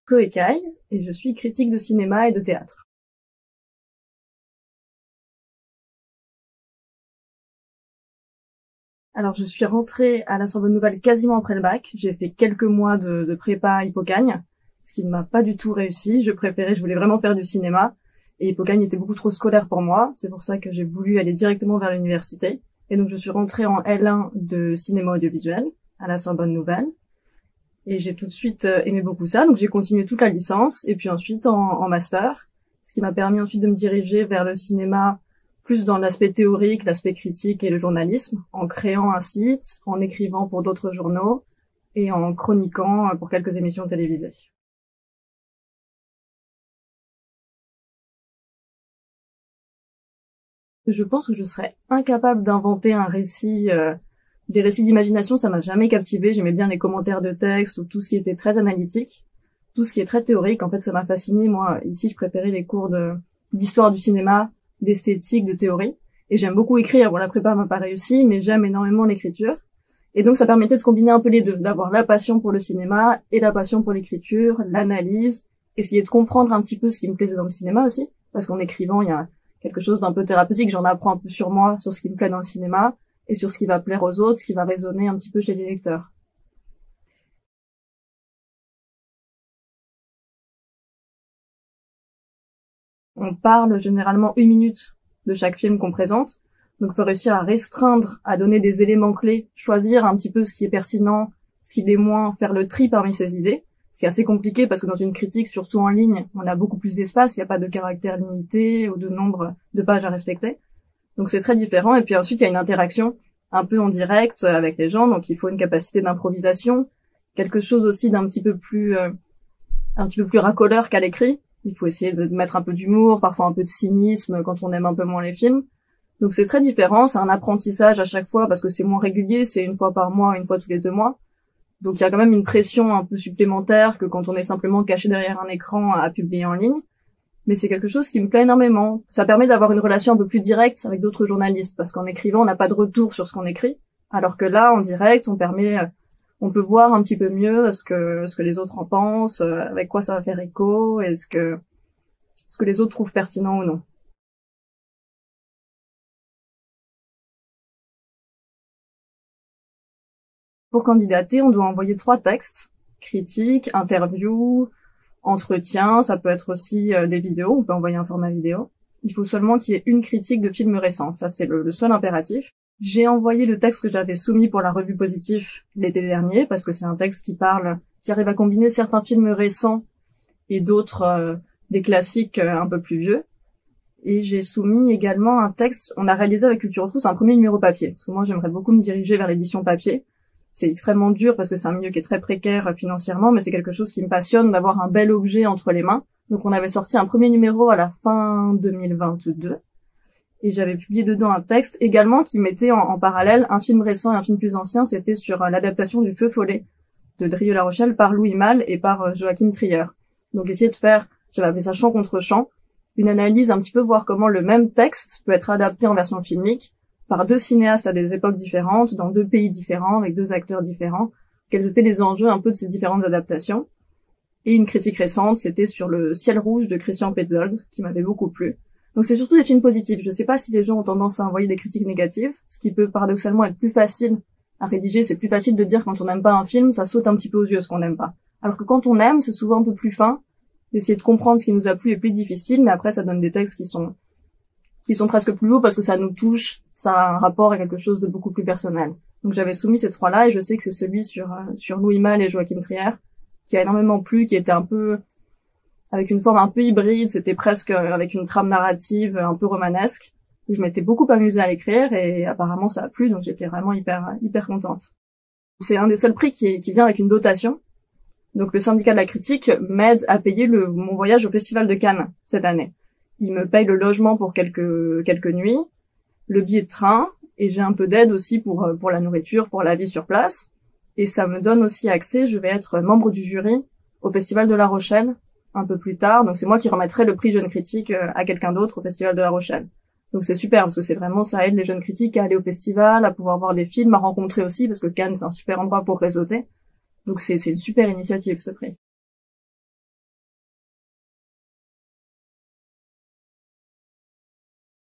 Koekai et je suis critique de cinéma et de théâtre. Alors je suis rentrée à la Sorbonne Nouvelle quasiment après le bac. J'ai fait quelques mois de prépa Hippocagne, ce qui ne m'a pas du tout réussi. Je voulais vraiment faire du cinéma. Et Hippocagne était beaucoup trop scolaire pour moi. C'est pour ça que j'ai voulu aller directement vers l'université. Et donc je suis rentrée en L1 de cinéma audiovisuel à la Sorbonne Nouvelle. Et j'ai tout de suite aimé beaucoup ça. Donc j'ai continué toute la licence et puis ensuite en master. Ce qui m'a permis ensuite de me diriger vers le cinéma plus dans l'aspect théorique, l'aspect critique et le journalisme, en créant un site, en écrivant pour d'autres journaux et en chroniquant pour quelques émissions télévisées. Je pense que je serais incapable d'inventer un récit. Des récits d'imagination, ça m'a jamais captivé. J'aimais bien les commentaires de texte ou tout ce qui était très analytique. Tout ce qui est très théorique, en fait, ça m'a fasciné. Moi, ici, je préférais les cours d'histoire du cinéma, d'esthétique, de théorie. Et j'aime beaucoup écrire. Bon, la prépa m'a pas réussi, mais j'aime énormément l'écriture. Et donc, ça permettait de combiner un peu les deux, d'avoir la passion pour le cinéma et la passion pour l'écriture, l'analyse, essayer de comprendre un petit peu ce qui me plaisait dans le cinéma aussi. Parce qu'en écrivant, il y a quelque chose d'un peu thérapeutique. J'en apprends un peu sur moi, sur ce qui me plaît dans le cinéma, et sur ce qui va plaire aux autres, ce qui va résonner un petit peu chez les lecteurs. On parle généralement 1 minute de chaque film qu'on présente. Donc, il faut réussir à restreindre, à donner des éléments clés, choisir un petit peu ce qui est pertinent, ce qui l'est moins, faire le tri parmi ces idées. Ce qui est assez compliqué parce que dans une critique, surtout en ligne, on a beaucoup plus d'espace, il n'y a pas de caractère limité ou de nombre de pages à respecter. Donc, c'est très différent. Et puis ensuite, il y a une interaction un peu en direct avec les gens. Donc, il faut une capacité d'improvisation, quelque chose aussi d'un petit peu plus racoleur qu'à l'écrit. Il faut essayer de mettre un peu d'humour, parfois un peu de cynisme quand on aime un peu moins les films. Donc c'est très différent, c'est un apprentissage à chaque fois parce que c'est moins régulier, c'est 1 fois par mois, 1 fois tous les 2 mois. Donc il y a quand même une pression un peu supplémentaire que quand on est simplement caché derrière un écran à publier en ligne. Mais c'est quelque chose qui me plaît énormément. Ça permet d'avoir une relation un peu plus directe avec d'autres journalistes parce qu'en écrivant, on n'a pas de retour sur ce qu'on écrit. Alors que là, en direct, on peut voir un petit peu mieux ce que les autres en pensent, avec quoi ça va faire écho, et ce que les autres trouvent pertinent ou non. Pour candidater, on doit envoyer 3 textes: critique, interview, entretien. Ça peut être aussi des vidéos, on peut envoyer un format vidéo. Il faut seulement qu'il y ait une critique de film récent, ça c'est le seul impératif. J'ai envoyé le texte que j'avais soumis pour la revue Positif l'été dernier, parce que c'est un texte qui arrive à combiner certains films récents et d'autres, des classiques un peu plus vieux. Et j'ai soumis également un texte, on a réalisé avec Culture Retrousse un premier numéro papier, parce que moi j'aimerais beaucoup me diriger vers l'édition papier. C'est extrêmement dur parce que c'est un milieu qui est très précaire financièrement, mais c'est quelque chose qui me passionne d'avoir un bel objet entre les mains. Donc on avait sorti un premier numéro à la fin 2022. Et j'avais publié dedans un texte également qui mettait en parallèle un film récent et un film plus ancien. C'était sur l'adaptation du Feu follet de Drieux-La Rochelle par Louis Malle et par Joachim Trier. Donc essayer de faire, j'avais appelé ça champ contre champ, une analyse un petit peu, voir comment le même texte peut être adapté en version filmique par 2 cinéastes à des époques différentes, dans 2 pays différents, avec 2 acteurs différents. Quels étaient les enjeux un peu de ces différentes adaptations. Et une critique récente, c'était sur Le ciel rouge de Christian Petzold, qui m'avait beaucoup plu. Donc c'est surtout des films positifs. Je sais pas si les gens ont tendance à envoyer des critiques négatives, ce qui peut paradoxalement être plus facile à rédiger. C'est plus facile de dire quand on n'aime pas un film, ça saute un petit peu aux yeux ce qu'on n'aime pas. Alors que quand on aime, c'est souvent un peu plus fin. Essayer de comprendre ce qui nous a plu est plus difficile, mais après ça donne des textes qui sont presque plus hauts parce que ça nous touche, ça a un rapport à quelque chose de beaucoup plus personnel. Donc j'avais soumis ces 3-là et je sais que c'est celui sur Louis Malle et Joachim Trier qui a énormément plu, qui était un peu avec une forme un peu hybride, c'était presque avec une trame narrative un peu romanesque. Je m'étais beaucoup amusée à l'écrire et apparemment ça a plu, donc j'étais vraiment hyper contente. C'est un des seuls prix qui vient avec une dotation. Donc le syndicat de la critique m'aide à payer mon voyage au Festival de Cannes cette année. Il me paye le logement pour quelques nuits, le billet de train, et j'ai un peu d'aide aussi pour la nourriture, pour la vie sur place. Et ça me donne aussi accès, je vais être membre du jury au Festival de La Rochelle un peu plus tard. Donc c'est moi qui remettrai le prix jeune critique à quelqu'un d'autre au Festival de La Rochelle. Donc c'est super parce que c'est vraiment, ça aide les jeunes critiques à aller au festival, à pouvoir voir des films, à rencontrer aussi, parce que Cannes c'est un super endroit pour réseauter. Donc c'est une super initiative ce prix.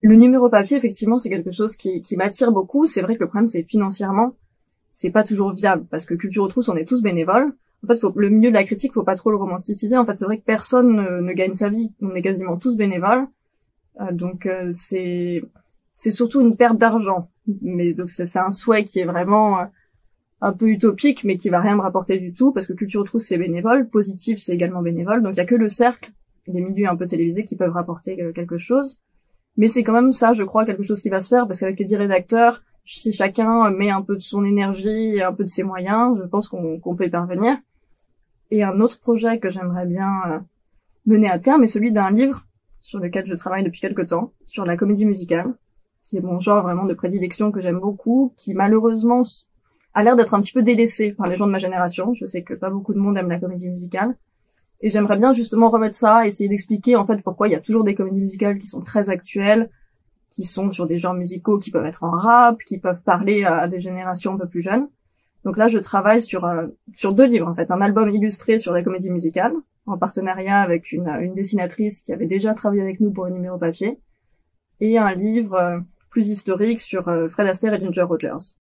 Le numéro papier, effectivement, c'est quelque chose qui m'attire beaucoup. C'est vrai que le problème, c'est financièrement, c'est pas toujours viable, parce que Culture aux trousses, on est tous bénévoles. En fait, le milieu de la critique, faut pas trop le romanticiser. En fait, c'est vrai que personne ne gagne sa vie. On est quasiment tous bénévoles. Donc, c'est surtout une perte d'argent. Mais donc, c'est un souhait qui est vraiment un peu utopique, mais qui va rien me rapporter du tout, parce que Culture aux trousses, c'est bénévole. Positif, c'est également bénévole. Donc, il y a que le cercle, les milieux un peu télévisés qui peuvent rapporter quelque chose. Mais c'est quand même ça, je crois, quelque chose qui va se faire, parce qu'avec les 10 rédacteurs, si chacun met un peu de son énergie et un peu de ses moyens, je pense qu'on peut y parvenir. Et un autre projet que j'aimerais bien mener à terme est celui d'un livre sur lequel je travaille depuis quelque temps, sur la comédie musicale, qui est mon genre vraiment de prédilection que j'aime beaucoup, qui malheureusement a l'air d'être un petit peu délaissé par les gens de ma génération. Je sais que pas beaucoup de monde aime la comédie musicale. Et j'aimerais bien justement remettre ça, essayer d'expliquer en fait pourquoi il y a toujours des comédies musicales qui sont très actuelles, qui sont sur des genres musicaux qui peuvent être en rap, qui peuvent parler à des générations un peu plus jeunes. Donc là, je travaille sur 2 livres en fait, un album illustré sur la comédie musicale, en partenariat avec une dessinatrice qui avait déjà travaillé avec nous pour le numéro papier, et un livre plus historique sur Fred Astaire et Ginger Rogers.